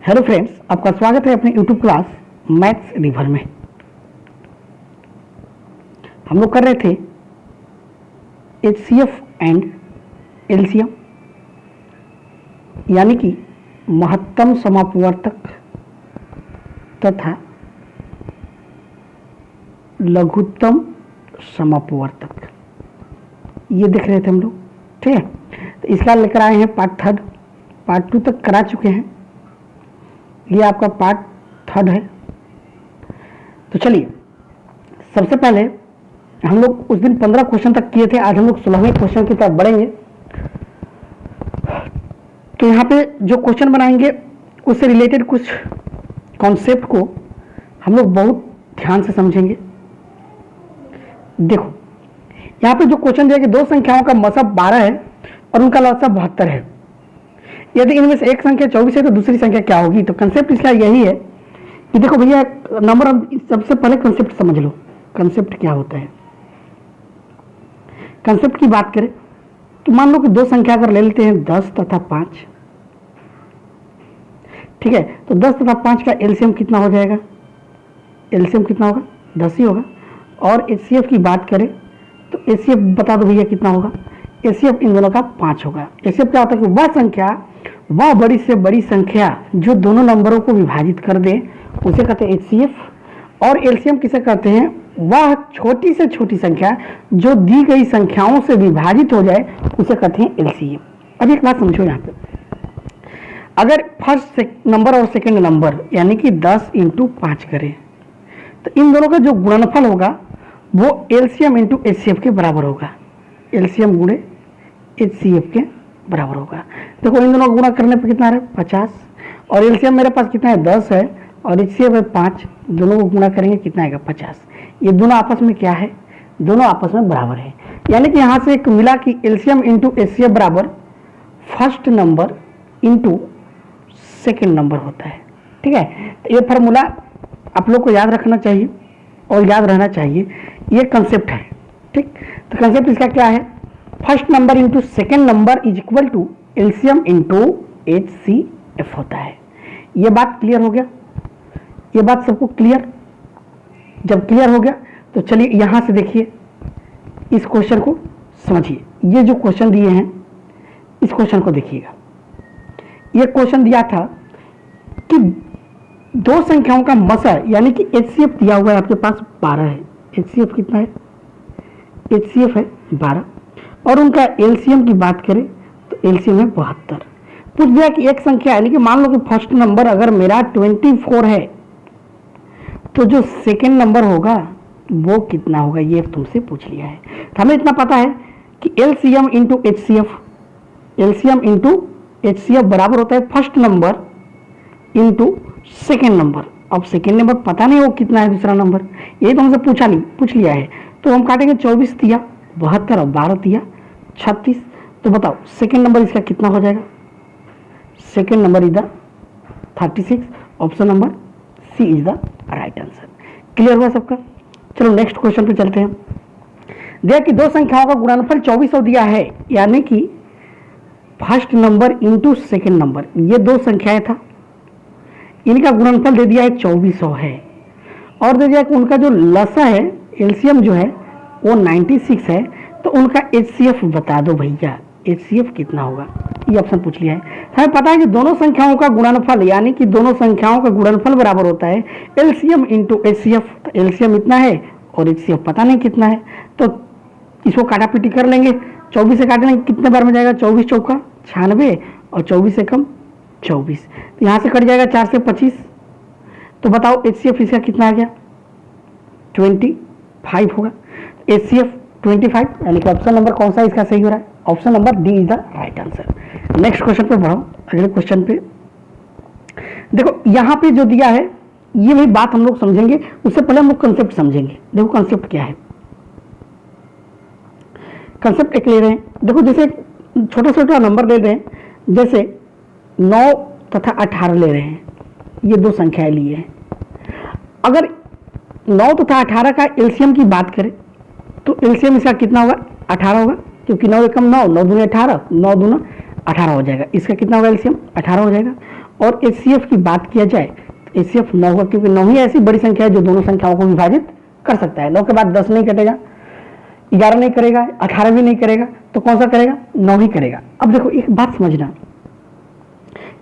Hello friends, आपका स्वागत है अपने यूट्यूब क्लास मैथ्स रिवर में। हम लोग कर रहे थे HCF एंड LCM यानी कि महत्तम समापवर्तक तथा लघुत्तम समापवर्तक, ये देख रहे थे हम लोग। ठीक है, तो इसका लेकर आए हैं पार्ट थर्ड। पार्ट टू तक करा चुके हैं, ये आपका पार्ट थर्ड है। तो चलिए, सबसे पहले हम लोग उस दिन 15 क्वेश्चन तक किए थे, आज हम लोग 16वें क्वेश्चन की तरफ बढ़ेंगे। तो यहाँ पे जो क्वेश्चन बनाएंगे उससे रिलेटेड कुछ कॉन्सेप्ट को हम लोग बहुत ध्यान से समझेंगे। देखो, यहाँ पे जो क्वेश्चन दिया कि दो संख्याओं का मसब 12 है और उनका लसाअ 72 है। यदि इनमें से एक संख्या 24 है तो दूसरी संख्या क्या होगी? तो कंसेप्ट इसका यही है कि देखो भैया, नंबर, सबसे पहले कंसेप्ट समझ लो। कंसेप्ट क्या होता है? कंसेप्ट की बात करें तो मान लो कि दो संख्या अगर ले लेते हैं 10 तथा 5, ठीक है, तो 10 तथा 5 का एलसीएम कितना हो जाएगा? एलसीएम कितना होगा? 10 ही होगा। और एचसीएफ की बात करें तो एचसीएफ बता दो भैया कितना होगा? एचसीएफ इन दोनों का 5 होगा। एचसीएफ क्या होता है कि वह संख्या, वह बड़ी से बड़ी संख्या जो दोनों नंबरों को विभाजित कर दे उसे कहते हैं एचसीएफ। और एलसीएम किसे कहते हैं? वह छोटी से छोटी संख्या जो दी गई संख्याओं से विभाजित हो जाए उसे कहते हैं एलसीएम। अब एक बात समझो, यहाँ पे अगर फर्स्ट नंबर और सेकंड नंबर यानी कि 10 × 5 करें तो इन दोनों का जो गुणनफल होगा वो एलसीएम × एचसीएफ के बराबर होगा। एलसीएम गुणे एचसीएफ के बराबर होगा। देखो, इन दोनों को गुणा करने पर कितना है? 50। और एलसीएम मेरे पास कितना है? 10 है और एचसीएफ है 5। दोनों को गुणा करेंगे कितना आएगा? 50। ये दोनों आपस में क्या है? दोनों आपस में बराबर है। यानी कि यहाँ से एक मिला कि एलसीएम × एचसीएफ बराबर फर्स्ट नंबर × सेकेंड नंबर होता है। ठीक है, तो ये फार्मूला आप लोग को याद रखना चाहिए और याद रहना चाहिए। ये कंसेप्ट है। ठीक, तो कंसेप्ट इसका क्या है? First number × second number is equal to LCM × HCF होता है। ये बात क्लियर हो गया? ये बात सबको क्लियर? जब क्लियर हो गया तो चलिए यहाँ से देखिए, इस क्वेश्चन को समझिए। ये जो क्वेश्चन दिए हैं इस क्वेश्चन को देखिएगा। ये क्वेश्चन दिया था कि दो संख्याओं का मसा यानी कि एचसीएफ दिया हुआ है आपके पास 12 है। एचसीएफ कितना है? एचसीएफ है 12। और उनका एलसीएम की बात करें तो एलसीएम है 72। पूछ दिया कि एक संख्या यानी कि मान लो कि फर्स्ट नंबर अगर मेरा 24 है तो जो सेकेंड नंबर होगा वो कितना होगा, ये तुमसे पूछ लिया है। तो हमें इतना पता है कि एलसीएम × एचसीएफ, एलसीएम × एचसीएफ बराबर होता है फर्स्ट नंबर × सेकेंड नंबर। अब सेकेंड नंबर पता नहीं वो कितना है, दूसरा नंबर ये तो हमसे पूछ लिया है। तो हम काटेंगे 24 दिया 72 और 12 दिया 36। तो बताओ सेकेंड नंबर इसका कितना हो जाएगा? Second number is the 36। Option number C is the right answer. Clear हुआ सबका? चलो नेक्स्ट क्वेश्चन पे चलते हैं। दिया कि दो संख्याओं का गुणनफल 2400 दिया है, यानी कि फर्स्ट नंबर × सेकेंड नंबर, ये दो संख्याएं था, इनका गुणनफल दे दिया है 2400 है। और दे दिया कि उनका जो लसा है, एलसीएम जो है वो 96 है। तो उनका एचसीएफ बता दो भैया, एचसीएफ कितना होगा? ये ऑप्शन पूछ लिया है। हमें पता है कि दोनों संख्याओं का गुणनफल यानी कि दोनों संख्याओं का गुणनफल बराबर होता है एलसीएम × एचसीएफ। तो एलसीएम इतना है और एचसीएफ पता नहीं कितना है, तो इसको काटापीटी कर लेंगे। 24 से काटेंगे कितने बार में जाएगा? 24 चौका 96 और 24 से कम 24। तो यहाँ से कट जाएगा 4 से 25। तो बताओ एचसीएफ इसका कितना आ गया? 25 होगा। एचसीएफ 25, यानी कि ऑप्शन नंबर कौन सा इसका सही हो रहा है? Option number D is the right answer. Next question पे बढ़ो, अगले क्वेश्चन पे देखो। यहाँ पे जो दिया है ये भी बात हम लोग समझेंगे, उससे पहले हम लोग कंसेप्ट समझेंगे। देखो कंसेप्ट क्या है। कंसेप्ट एक ले रहे हैं, देखो जैसे छोटा छोटा नंबर ले रहे हैं, जैसे 9 तथा 18 ले रहे हैं, ये दो संख्याएं लिए हैं। अगर 9 तथा 18 का एलसीएम की बात करें तो एलसीएम इसका कितना होगा? 18 होगा, क्योंकि 9 एकम 9, 9 दूनी 18, 9 दूना 18 हो जाएगा। इसका कितना होगा? एलसीएम 18 हो जाएगा। और HCF की बात किया जाए तो HCF 9 होगा, क्योंकि 9 ही ऐसी बड़ी संख्या है जो दोनों संख्याओं को विभाजित कर सकता है। 9 के बाद 10 नहीं कटेगा, 11 नहीं करेगा, 18 भी नहीं करेगा, तो कौन सा करेगा? 9 ही करेगा। अब देखो एक बात समझना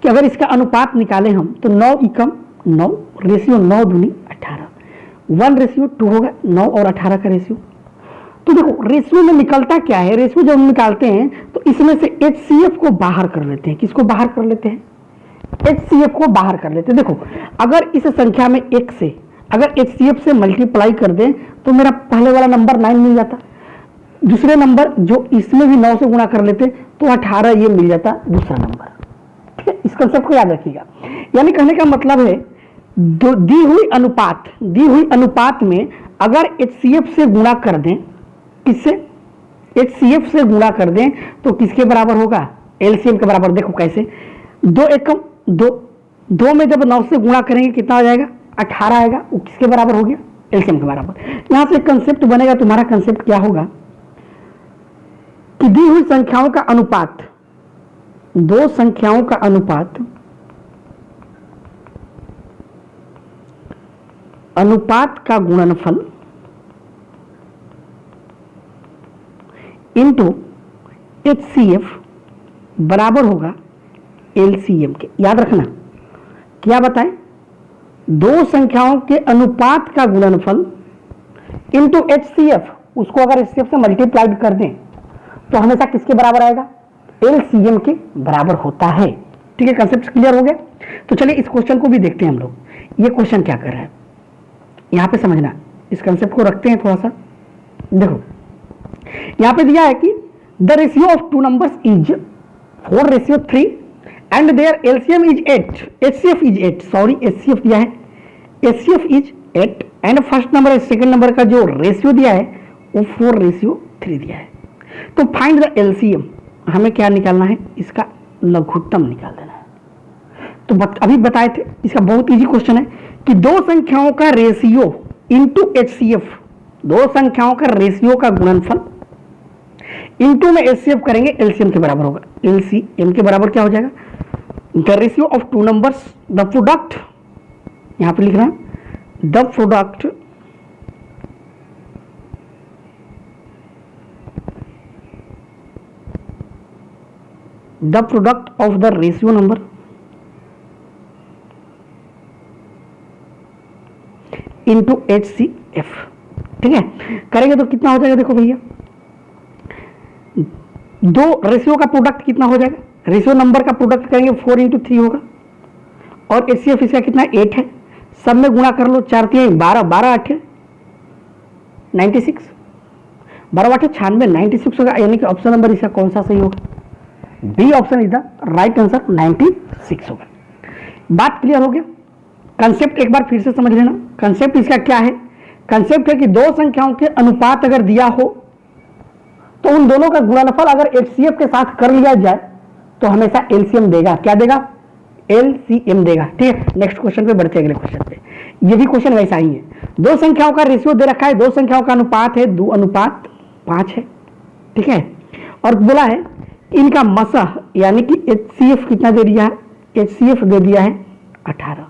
कि अगर इसका अनुपात निकालें हम तो 9 एकम 9, रेशियो 9 दूनी 18, 1:2 होगा 9 और 18 का रेशियो। तो देखो रेशियो में निकलता क्या है, रेशियो जब हम निकालते हैं तो इसमें से HCF को बाहर कर लेते हैं। किसको बाहर कर लेते हैं? HCF को बाहर कर लेते हैं। देखो अगर इस संख्या में 1 से अगर HCF से मल्टीप्लाई कर दें तो मेरा पहले वाला नंबर 9 मिल जाता, दूसरे नंबर जो इसमें भी 9 से गुणा कर लेते तो 18 ये मिल जाता दूसरा नंबर। ठीक है, इस कंसेप्ट को याद रखिएगा। यानी कहने का मतलब है दी हुई अनुपात में अगर HCF से गुणा कर दें, किससे? HCF से गुणा कर दें तो किसके बराबर होगा? LCM के बराबर। देखो कैसे, 2 एकम 2, 2 में जब 9 से गुणा करेंगे कितना आ जाएगा? 18 आएगा। वो किसके बराबर हो गया? LCM के बराबर। यहां से कंसेप्ट बनेगा, तुम्हारा कंसेप्ट क्या होगा कि दी हुई संख्याओं का अनुपात, दो संख्याओं का अनुपात, अनुपात का गुणनफल इंटू HCF बराबर होगा LCM के। याद रखना क्या बताएं? दो संख्याओं के अनुपात का गुणनफल इंटू HCF, उसको अगर HCF से मल्टीप्लाइड कर दें तो हमेशा किसके बराबर आएगा? LCM के बराबर होता है। ठीक है, कंसेप्ट क्लियर हो गया? तो चलिए इस क्वेश्चन को भी देखते हैं हम लोग। ये क्वेश्चन क्या कर रहा है यहां पे समझना, इस कंसेप्ट को रखते हैं थोड़ा सा। देखो यहां पे दिया है कि the ratio of two numbers is 4:3 and their LCM is 8, HCF is 8, sorry HCF दिया है, HCF is 8 and first number second number का जो रेशियो दिया है वो 4:3 दिया है। तो फाइंड द LCM, हमें क्या निकालना है? इसका लघुत्तम निकाल देना है। तो अभी बताए थे, इसका बहुत इजी क्वेश्चन है कि दो संख्याओं का रेशियो इंटू HCF, दो संख्याओं का रेशियो का गुणनफल इंटू में HCF करेंगे, LCM के बराबर होगा। LCM के बराबर क्या हो जाएगा? The ratio of two numbers, the product, यहां पे लिख रहा है the product of the ratio number into HCF। ठीक है, करेंगे तो कितना हो जाएगा? देखो भैया, दो रेशियो का प्रोडक्ट कितना हो जाएगा? रेशियो नंबर का प्रोडक्ट करेंगे 4 × 3 होगा, और HCF इसका कितना? 8 है। सब में गुणा कर लो, 4 3 12, 12 8 96, 12 8 96, 96 होगा। यानी कि ऑप्शन नंबर इसका कौन सा सही होगा? B option is the right answer, 96 होगा। बात क्लियर हो गया? कंसेप्ट एक बार फिर से समझ लेना। कंसेप्ट इसका क्या है? कंसेप्ट है कि दो संख्याओं के अनुपात अगर दिया हो तो उन दोनों का गुणनफल अगर HCF के साथ कर लिया जाए तो हमेशा LCM देगा। क्या देगा? LCM देगा। ठीक है, नेक्स्ट क्वेश्चन पे बढ़ते हैं, अगले क्वेश्चन पे। ये भी क्वेश्चन वैसा ही है, दो संख्याओं का रेशियो दे रखा है, दो संख्याओं का अनुपात है 2:5 है। ठीक है, और बोला है इनका मसह यानी कि HCF कितना दे दिया है? HCF दे दिया है 18।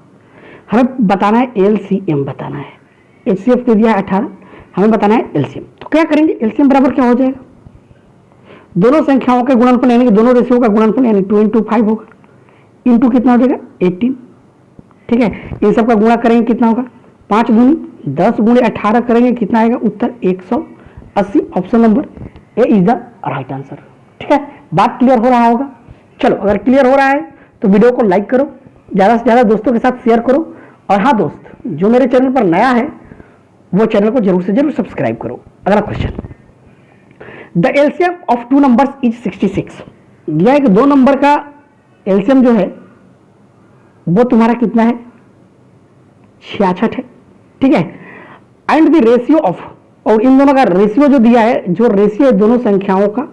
हमें बताना है LCM बताना है। HCF दे दिया है 18, हमें बताना है LCM। तो क्या करेंगे? LCM बराबर क्या हो जाएगा? दोनों संख्याओं का गुणनफल यानी कि दोनों रेशियो का गुणनफल यानी 2 × 5 होगा, इंटू कितना हो जाएगा? 18। ठीक है, इन सब का गुणा करेंगे कितना होगा? 5 दूनी 10 × 18 करेंगे कितना आएगा? उत्तर 180। Option number A is the right answer. ठीक है, बात क्लियर हो रहा होगा? चलो, अगर क्लियर हो रहा है तो वीडियो को लाइक करो, ज़्यादा से ज़्यादा दोस्तों के साथ शेयर करो, और हाँ दोस्त, जो मेरे चैनल पर नया है वो चैनल को जरूर से जरूर सब्सक्राइब करो। अगला question, the LCM of two numbers is 66। दिया है कि दो नंबर का LCM जो है वो तुम्हारा कितना है? 66 है। ठीक है, एंड द रेशियो ऑफ, और इन दोनों का रेशियो जो दिया है, जो रेशियो है दोनों संख्याओं का,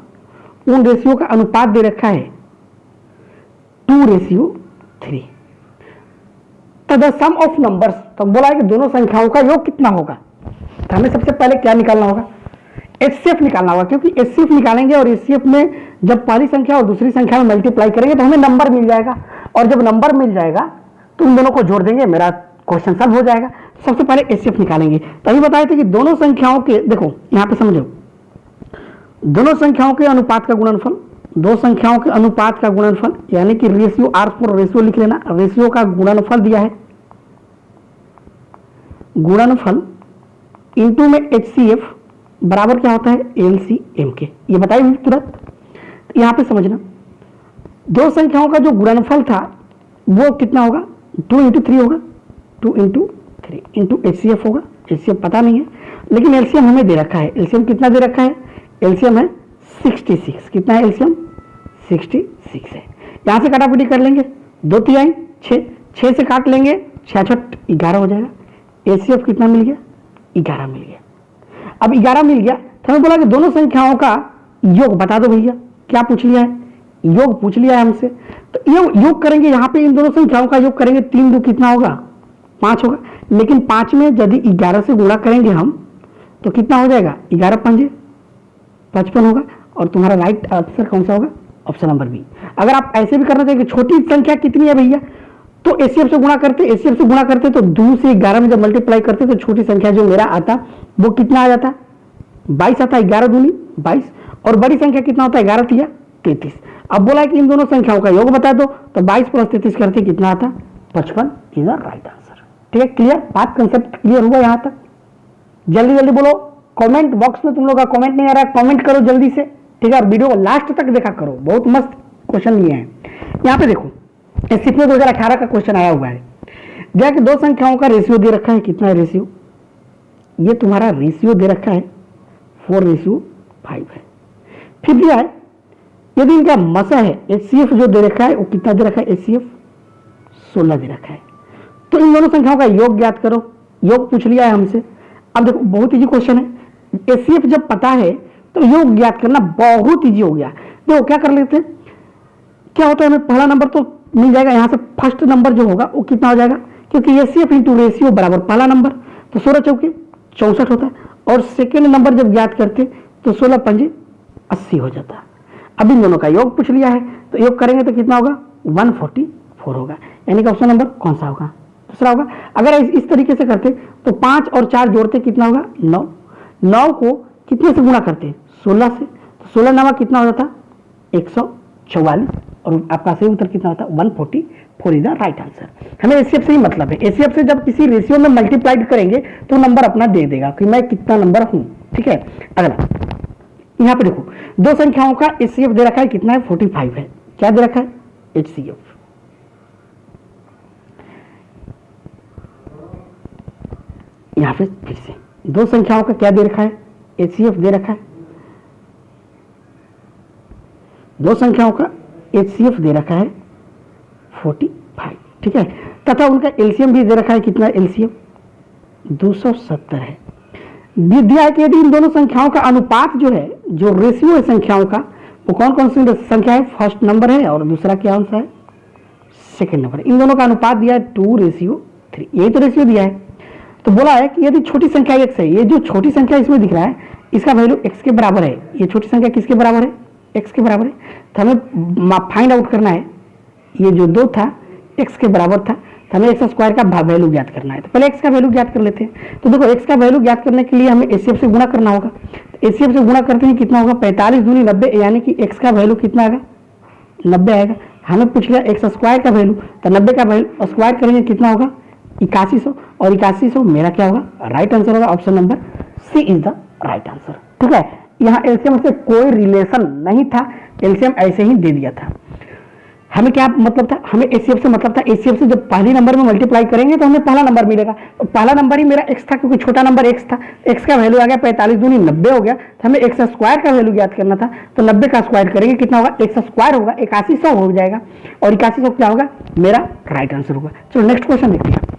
उन रेशियो का अनुपात दे रखा है 2:3। तो द सम ऑफ नंबर्स, तो बोला है कि दोनों संख्याओं का योग कितना होगा? तो हमें सबसे पहले क्या निकालना होगा? HCF निकालना होगा, क्योंकि HCF निकालेंगे और HCF में जब पहली संख्या और दूसरी संख्या में मल्टीप्लाई करेंगे तो हमें नंबर मिल जाएगा। और जब नंबर मिल जाएगा तो उन दोनों को जोड़ देंगे, मेरा क्वेश्चन सॉल्व हो जाएगा। सबसे पहले एचसीएफ निकालेंगे। तभी बताए थे कि दोनों संख्याओं के, देखो यहां पे समझो, दोनों संख्याओं के अनुपात का गुणनफल, दो संख्याओं के अनुपात का गुणनफल, यानी कि रेशियो, आर फॉर रेशियो लिख लेना, रेशियो का गुणनफल दिया है, गुणनफल इंटू में एचसीएफ बराबर क्या होता है, एलसीएम के। ये बताइए तुरंत। यहां पे समझना, दो संख्याओं का जो गुणनफल था वो कितना होगा, 2 इंटू 3 होगा, 2 इंटू 3 इंटू एचसीएफ होगा। एचसीएफ पता नहीं है, लेकिन एलसीएम हमें दे रखा है। एलसीएम कितना दे रखा है, एलसीएम है 66। कितना है एलसीएम, 66 है। यहां से काटाकुटी कर लेंगे, 2 तिहाई 6, 6 से काट लेंगे, 6 6 11 हो जाएगा। एचसीएफ कितना मिल गया, 11 मिल गया। अब 11 मिल गया तो हमें बोला कि दोनों संख्याओं का योग बता दो भैया। क्या पूछ लिया है, योग पूछ लिया है हमसे। तो योग करेंगे, यहां पे इन दोनों संख्याओं का योग करेंगे, 3 2 कितना होगा, 5 होगा। लेकिन 5 में यदि 11 से गुणा करेंगे हम तो कितना हो जाएगा, 11 पंजे 55 होगा। और तुम्हारा राइट आंसर कौन सा होगा, ऑप्शन नंबर बी। अगर आप ऐसे भी करना चाहिए, छोटी संख्या कितनी है भैया, तो एचसीएफ से गुणा करते, एचसीएफ से गुणा करते तो 2 से 11 में जब मल्टीप्लाई करते तो छोटी संख्या जो मेरा आता वो कितना आ जाता, 22 आता है। 11 दूनी 22। और बड़ी संख्या कितना होता है, 11 तिया 33। अब बोला है कि इन दोनों संख्याओं का योग बता दो, तो 22 प्लस 33 करते कितना आता, 55 इज द राइट आंसर। ठीक है, क्लियर बात, कंसेप्ट क्लियर हुआ यहां तक। जल्दी जल्दी बोलो, कमेंट बॉक्स में तुम लोग का कमेंट नहीं आ रहा है, कमेंट करो जल्दी से। ठीक है, और वीडियो को लास्ट तक देखा करो, बहुत मस्त क्वेश्चन लिए हैं। यहाँ पे देखो, एससीएफ में 2018 का क्वेश्चन आया हुआ है। दिया कि दो संख्याओं का रेशियो दे रखा है, कितना है रेशियो, ये तुम्हारा रेशियो दे रखा है 4:5 है। फिर दिया है यदि इनका मसा है, एचसीएफ जो दे रखा है वो कितना दे रखा है, एचसीएफ 16 दे रखा है। तो इन दोनों संख्याओं का योग ज्ञात करो। योग पूछ लिया है हमसे। अब देखो बहुत इजी क्वेश्चन है, एचसीएफ जब पता है तो योग ज्ञात करना बहुत इजी हो गया। देखो क्या कर लेते हैं, क्या होता है, हमें पहला नंबर तो मिल जाएगा, यहां से फर्स्ट नंबर जो होगा वो कितना हो जाएगा, क्योंकि एचसीएफ इंटू रेशियो बराबर पहला नंबर, तो 16 चौके 64 होता है। और सेकेंड नंबर जब ज्ञात करते तो 16 पंजे 80 हो जाता है। अब इन दोनों का योग पूछ लिया है, तो योग करेंगे तो कितना होगा, 144 होगा। यानी कि ऑप्शन नंबर कौन सा होगा, दूसरा होगा। अगर इस तरीके से करते तो 5 और 4 जोड़ते कितना होगा, 9। 9 को कितने से गुणा करते, 16 से, तो 16 9 कितना हो जाता, 144। और आपका सही उत्तर कितना होता है, 144 इज द राइट आंसर। हमें एचसीएफ से ही मतलब है, एचसीएफ से जब किसी रेशियो में मल्टीप्लाइड करेंगे तो नंबर अपना दे देगा कि मैं कितना नंबर हूं। ठीक है, अगला यहां पे देखो, दो संख्याओं का एचसीएफ दे रखा है, कितना है, 45 है। क्या दे रखा है, एचसीएफ। यहां पे फिर से दो संख्याओं का क्या दे रखा है, एचसीएफ दे रखा है। दो संख्याओं का एचसीएफ दे रखा है 45। ठीक है, तथा उनका एलसीएम भी दे रखा है, कितना एलसीएम 270 है। दिया है कि यदि इन दोनों संख्याओं का अनुपात जो है, जो रेशियो है संख्याओं का, वो कौन कौन सी संख्या है, फर्स्ट नंबर है और दूसरा क्या सा है, सेकेंड नंबर। इन दोनों का अनुपात दिया है 2:3, यही तो रेशियो दिया है। तो बोला है कि यदि छोटी संख्या x है, ये जो छोटी संख्या इसमें दिख रहा है इसका वैल्यू x के बराबर है, ये छोटी संख्या किसके बराबर है, x के बराबर है। तो हमें फाइंड आउट करना है, ये जो 2 था x के बराबर था, तो हमें x स्क्वायर का वैल्यू ज्ञात करना है। तो पहले x का वैल्यू ज्ञात कर लेते हैं। तो देखो x का वैल्यू ज्ञात करने के लिए हमें एचसीएफ से गुणा करना होगा। तो एचसीएफ से गुणा करते हैं कितना होगा, 45 दूनी 90, यानी कि x का वैल्यू कितना आएगा, 90 आएगा। हमें पूछ लिया x स्क्वायर का वैल्यू, तो 90 का वैल्यू स्क्वायर करेंगे कितना होगा, 8100। और 8100 मेरा क्या होगा, राइट आंसर होगा, option number C is the right answer. ठीक है, यहाँ एलसीएम से कोई रिलेशन नहीं था, एलसीएम ऐसे ही दे दिया था। हमें क्या मतलब था, हमें एचसीएफ से मतलब था, एचसीएफ से जब पहले नंबर में मल्टीप्लाई करेंगे तो हमें पहला नंबर मिलेगा। तो पहला नंबर ही मेरा x था, क्योंकि छोटा नंबर x था। x का वैल्यू आ गया 45 दूनी 90 हो गया। तो हमें x स्क्वायर का वैल्यू ज्ञात करना था, तो 90 का स्क्वायर करेंगे कितना होगा, x स्क्वायर होगा 8100 हो जाएगा। और 8100 क्या होगा, मेरा राइट आंसर होगा। चलो नेक्स्ट क्वेश्चन देखते हैं।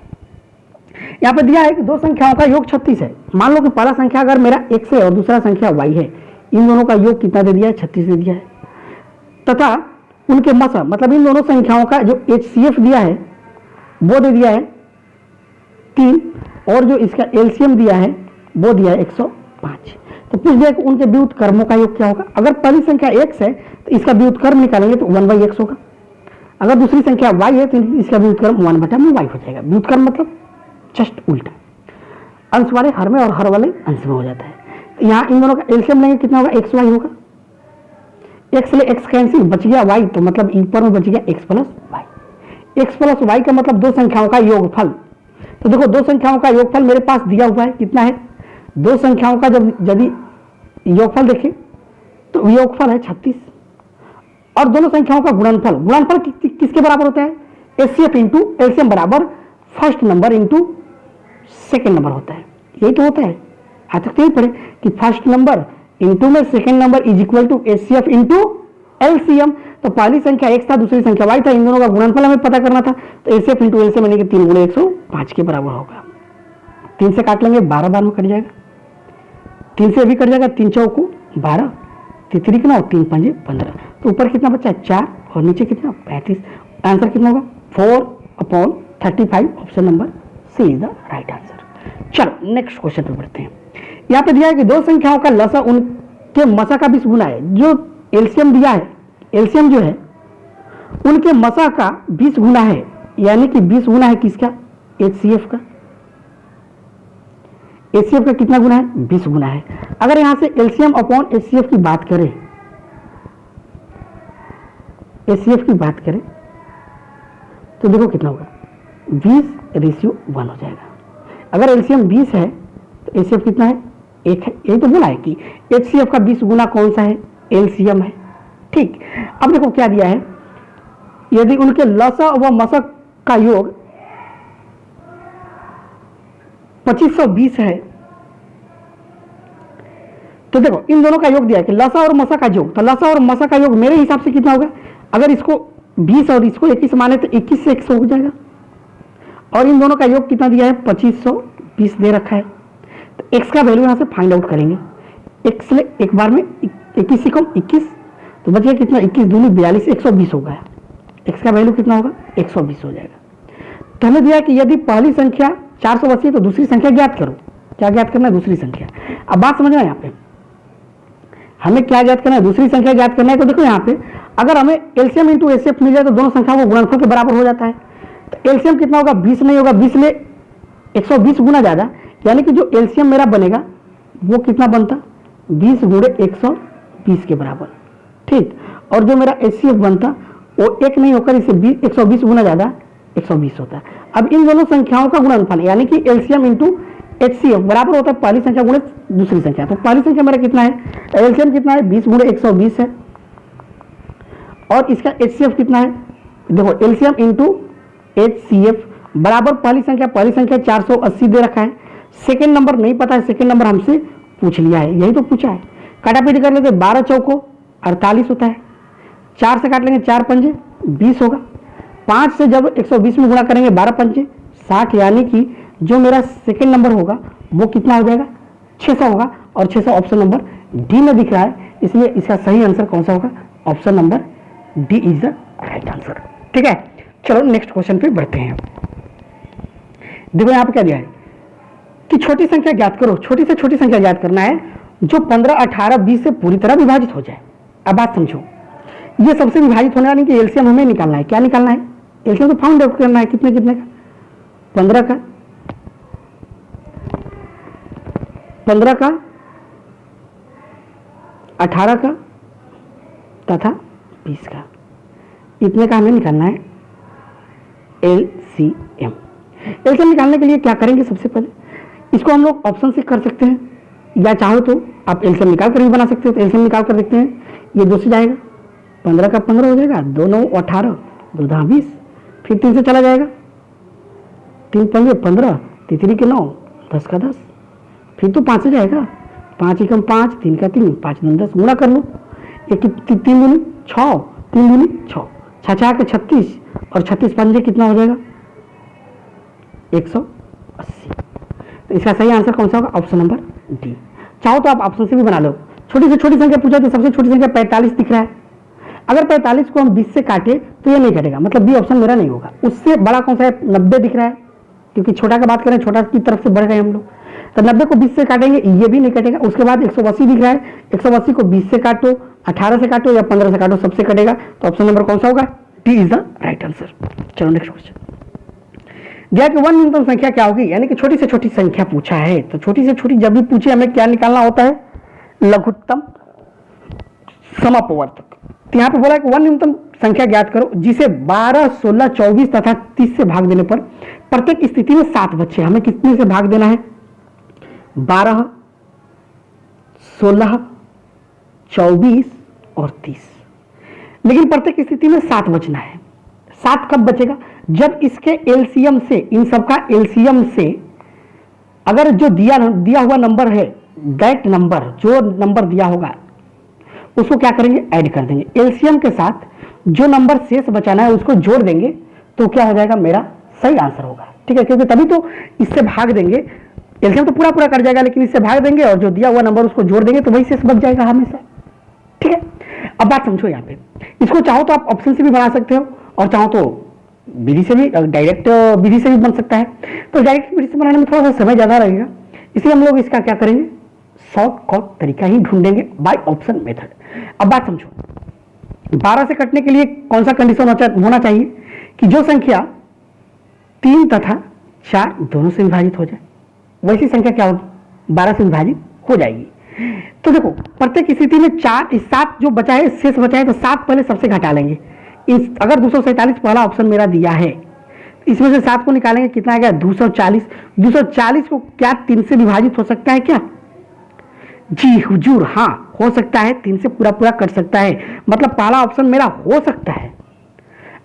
यहाँ पे दिया है कि दो संख्याओं का योग 36 है। मान लो कि पहला संख्या अगर मेरा x है और दूसरा संख्या y है, इन दोनों का योग कितना दे दिया है, 36 दे दिया है। तथा उनके मसा, मतलब इन दोनों संख्याओं का जो एचसीएफ दिया है वो दे दिया है 3, और जो इसका एलसीएम दिया है वो दिया है 105। तो पूछ दिया कि उनके व्युत्क्रमों का योग क्या होगा। अगर पहली संख्या x है तो इसका व्युत्क्रम निकालेंगे तो 1/x होगा। अगर दूसरी संख्या y है तो इसका व्युत्क्रम 1/y हो जाएगा। व्युत्क्रम मतलब जस्ट उल्टा, अंश वाले हर में और हर वाले अंश में हो जाता है। तो यहाँ इन दोनों का एलसीएम लेंगे, कितना होगा, एक्स वाई होगा। एक्स ले एक्स कैंसिल, बच गया वाई, तो मतलब ऊपर में बच गया X plus Y. X plus Y का मतलब दो संख्याओं का योगफल। तो देखो दो संख्याओं का योगफल मेरे पास दिया हुआ है, कितना है, दो संख्याओं का जब यदि योगफल देखें तो योगफल है 36, और दोनों संख्याओं का गुणनफल, गुणनफल किसके बराबर होता है, एचसीएफ इंटू एलसीएम बराबर first number into second number होता है। यही तो होता है, आज तक तो यही पढ़े कि फर्स्ट नंबर इंटू में second number is equal to HCF into LCM. तो पहली संख्या x था, दूसरी संख्या y था, इन दोनों का गुणनफल हमें पता करना था, तो एचसीएफ इंटू एलसीएम यानी कि 3 गुणे 105 के बराबर होगा। 3 से काट लेंगे, 12 बार में कट जाएगा, 3 से भी कट जाएगा, 3 चौको 12, तितरी कितना हो, 3 पंजे 15, तो ऊपर कितना बचा 4 और नीचे कितना 35। आंसर कितना होगा 4/35। Option number C is the right answer. चलो नेक्स्ट क्वेश्चन पे बढ़ते हैं। यहाँ पे दिया है कि दो संख्याओं का लसा उनके मसा का 20 गुना है। जो एलसीएम दिया है, एलसीएम जो है उनके मसा का 20 गुना है, यानी कि 20 गुना है किसका, एचसीएफ का। एचसीएफ का कितना गुना है, 20 गुना है। अगर यहां से एलसीएम अपॉन एचसीएफ की बात करें, एचसीएफ की बात करें तो देखो कितना होगा, 20:1 हो जाएगा। अगर एलसीएम 20 है तो एचसीएफ कितना है, 1 है। यही तो बोला है कि एचसीएफ का 20 गुना कौन सा है, एलसीएम है। ठीक, अब देखो क्या दिया है, यदि उनके लसा व मसा का योग 2520 है, तो देखो इन दोनों का योग दिया है कि लसा और मसा का योग, तो लसा और मसा का योग मेरे हिसाब से कितना होगा, अगर इसको 20 और इसको 21 माने तो 21 से 100 हो जाएगा, और इन दोनों का योग कितना दिया है, 2520 दे रखा है। तो x का वैल्यू यहां से फाइंड आउट करेंगे। x ले एक बार में 21 से कम 21, तो बचेगा कितना, 21 दूनी 42, 120 होगा। x का वैल्यू कितना होगा, 120 हो जाएगा। तो हमें दिया कि यदि पहली संख्या 480 है तो दूसरी संख्या ज्ञात करो। क्या ज्ञात करना है, दूसरी संख्या। अब बात समझना, यहाँ पे हमें क्या ज्ञात करना है, दूसरी संख्या ज्ञात करना है। तो देखो यहाँ पे अगर हमें एलसीएम इंटू एचसीएफ मिल जाए तो दोनों संख्याओं को गुणनफल के बराबर हो जाता है। तो एलसीएम कितना होगा, 20 नहीं होगा, 20 ले 120 गुना ज्यादा, यानी कि जो एलसीएम मेरा बनेगा वो कितना बनता, 20 गुणे 120 के बराबर। ठीक, और जो मेरा एचसीएफ बनता वो 1 नहीं होकर इसे 120 गुना ज्यादा 120 होता है। अब इन दोनों संख्याओं का गुणनफल यानी कि एलसीएम इंटू एचसीएफ बराबर होता है पहली संख्या गुणे दूसरी संख्या। तो पहली संख्या मेरा कितना है, एलसीएम कितना है, 20 गुणे 120 है, और इसका एचसीएफ कितना है, देखो एलसीएम इंटू एचसीएफ बराबर पहली संख्या 480 दे रखा है। सेकेंड नंबर नहीं पता है, सेकेंड नंबर हमसे पूछ लिया है, यही तो पूछा है। काटापीटी कर लेते, 12 चौको 48 होता है, 4 से काट लेंगे, 4 पंजे 20 होगा, 5 से जब 120 में गुणा करेंगे 12 पंजे 60, यानी कि जो मेरा सेकेंड नंबर होगा वो कितना हो जाएगा, 600 होगा, और 600 ऑप्शन नंबर डी में दिख रहा है, इसलिए इसका सही आंसर कौन सा होगा, option number D is the right answer. ठीक है, चलो नेक्स्ट क्वेश्चन पे बढ़ते हैं। देखो यहाँ पे क्या दिया है कि छोटी संख्या ज्ञात करो। छोटी से छोटी संख्या ज्ञात करना है जो 15, 18, 20 से पूरी तरह विभाजित हो जाए। अब बात समझो, ये सबसे विभाजित होने वाली कि एलसीएम हमें निकालना है। क्या निकालना है, एलसीएम तो फाउंड आउट करना है, कितने कितने का, 15 का, 18 का तथा 20 का, इतने का हमें निकालना है एलसीएम। एलसीएम निकालने के लिए क्या करेंगे, सबसे पहले इसको हम लोग ऑप्शन से कर सकते हैं, या चाहो तो आप एलसीएम निकाल कर भी बना सकते हो। तो एलसीएम निकाल कर देखते हैं, ये 2 से जाएगा, 15 का 15 हो जाएगा, 2 9 18, 2 10 20, फिर 3 से चला जाएगा, 3 पंजे 15, 3 के 9, 10 का 10, फिर तो 5 से जाएगा, 5 एकम 5, 3 का 3, 5 9 10, गुणा कर लो, 3 दूनी 6, 3 दूनी 6, 6 के 36, और 36 पंजे कितना हो जाएगा, 180। तो इसका सही आंसर कौन सा होगा, ऑप्शन नंबर डी। चाहो तो आप ऑप्शन से भी बना लो। छोटी से छोटी संख्या पूछा तो सबसे छोटी संख्या 45 दिख रहा है। अगर 45 को हम 20 से काटे तो ये नहीं कटेगा, मतलब बी ऑप्शन मेरा नहीं होगा। उससे बड़ा कौन सा है, 90 दिख रहा है, क्योंकि छोटा का बात करें, छोटा की तरफ से बढ़ गए हम लोग, तो 90 को 20 से काटेंगे, ये भी नहीं कटेगा। उसके बाद 180 दिख रहा है, 180 को 20 से काटो, 18 से काटो या 15 से काटो, सबसे कटेगा। तो ऑप्शन नंबर कौन सा होगा, D is the right answer. चलो नेक्स्ट क्वेश्चन। दिया कि वन न्यूनतम संख्या क्या होगी, यानी कि छोटी से छोटी संख्या पूछा है, तो छोटी से छोटी जब भी पूछे हमें क्या निकालना होता है, लघुत्तम समापवर्तक। तो यहां पे बोला है कि वन न्यूनतम संख्या ज्ञात करो जिसे 12, 16, 24 तथा 30 से भाग देने पर प्रत्येक स्थिति में 7 बच्चे। हमें कितने से भाग देना है, 12, 16, 24 और 30, लेकिन प्रत्येक स्थिति में 7 बचना है। 7 कब बचेगा, जब इसके एलसीएम से, इन सबका एलसीएम से अगर जो दिया हुआ नंबर है, दैट नंबर, जो नंबर दिया होगा उसको क्या करेंगे, ऐड कर देंगे। एलसीएम के साथ जो नंबर शेष बचाना है उसको जोड़ देंगे, तो क्या हो जाएगा, मेरा सही आंसर होगा। ठीक है, क्योंकि तभी तो इससे भाग देंगे, एलसीएम तो पूरा कर जाएगा, लेकिन इससे भाग देंगे और जो दिया हुआ नंबर उसको जोड़ देंगे, तो वही शेष बच जाएगा हमेशा। ठीक है, अब बात समझो यहाँ पे, इसको चाहो तो आप ऑप्शन से भी बना सकते हो और चाहो तो विधि से भी, डायरेक्ट विधि से भी बन सकता है। तो डायरेक्ट विधि से बनाने में थोड़ा सा समय ज्यादा लगेगा, इसलिए हम लोग इसका क्या करेंगे, शॉर्टकट तरीका ही ढूंढेंगे बाय ऑप्शन मेथड। अब बात समझो, 12 से कटने के लिए कौन सा कंडीशन होना चाहिए कि जो संख्या 3 तथा 4 दोनों से विभाजित हो जाए, वैसी संख्या क्या होगी, 12 से विभाजित हो जाएगी। तो देखो प्रत्येक स्थिति में 7 जो बचा है, शेष बचा है, तो 7 पहले सबसे घटा लेंगे। अगर 247 पहला ऑप्शन मेरा दिया है, इसमें से 7 को निकालेंगे, कितना आ गया, 240। 240 को क्या 3 से विभाजित हो सकता है क्या, जी हुजूर हाँ हो सकता है, 3 से पूरा कट सकता है, मतलब पहला ऑप्शन मेरा हो सकता है।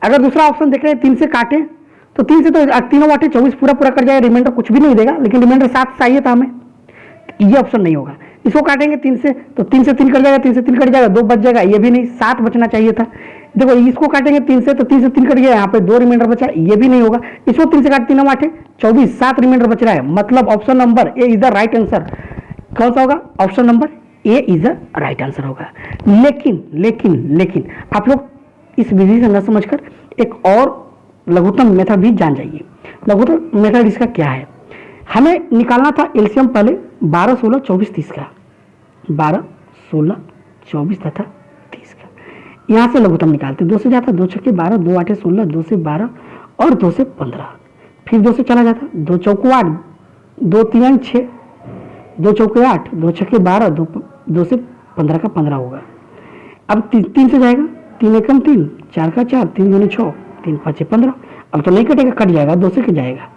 अगर दूसरा ऑप्शन देख रहे हैं 3 से काटे, तो 3 से तो तीनों बाटे 24 पूरा कट जाएगा, रिमाइंडर कुछ भी नहीं देगा, लेकिन रिमाइंडर 7 चाहिए था हमें, तो ये ऑप्शन नहीं होगा। इसको काटेंगे 3 से, तो 3 से 3 कट जाएगा, 3 से 3 कट जाएगा, 2 बच जाएगा, ये भी नहीं, 7 बचना चाहिए था। देखो इसको काटेंगे 3 से, तो 3 से 3 कट गया, यहाँ पे 2 रिमाइंडर बचा, ये भी नहीं होगा। इसको 3 से काट, 3 बाटे 24, 7 रिमाइंडर बच रहा है, मतलब option number A is the right answer. कौन सा होगा, option number A is the right answer होगा। लेकिन आप लोग इस विधि से न समझकर एक और लघुत्तम मेथड भी जान जाइए। लघुत्तम मेथड इसका क्या है, हमें निकालना था एलसीएम पहले 12, 16, 24, 30 का, 12, 16, 24 तथा 30 का। यहां से लघुत्तम निकालते, 2 से जाता 2 छक्के 12, 2 आठे 16, 2 से 12 और 2 से 15, फिर 2 से चला जाता, 2 चौको 8, 2 3 6, 2 चौके 8, 2 छक्के 12, 2 से 15 का 15 होगा। अब 3 से जाएगा, 3 एकम 3, 4 का 4, 3 दूनी 6, 3 5 15। अब तो नहीं कटेगा, कट जाएगा, 2 से कट जाएगा,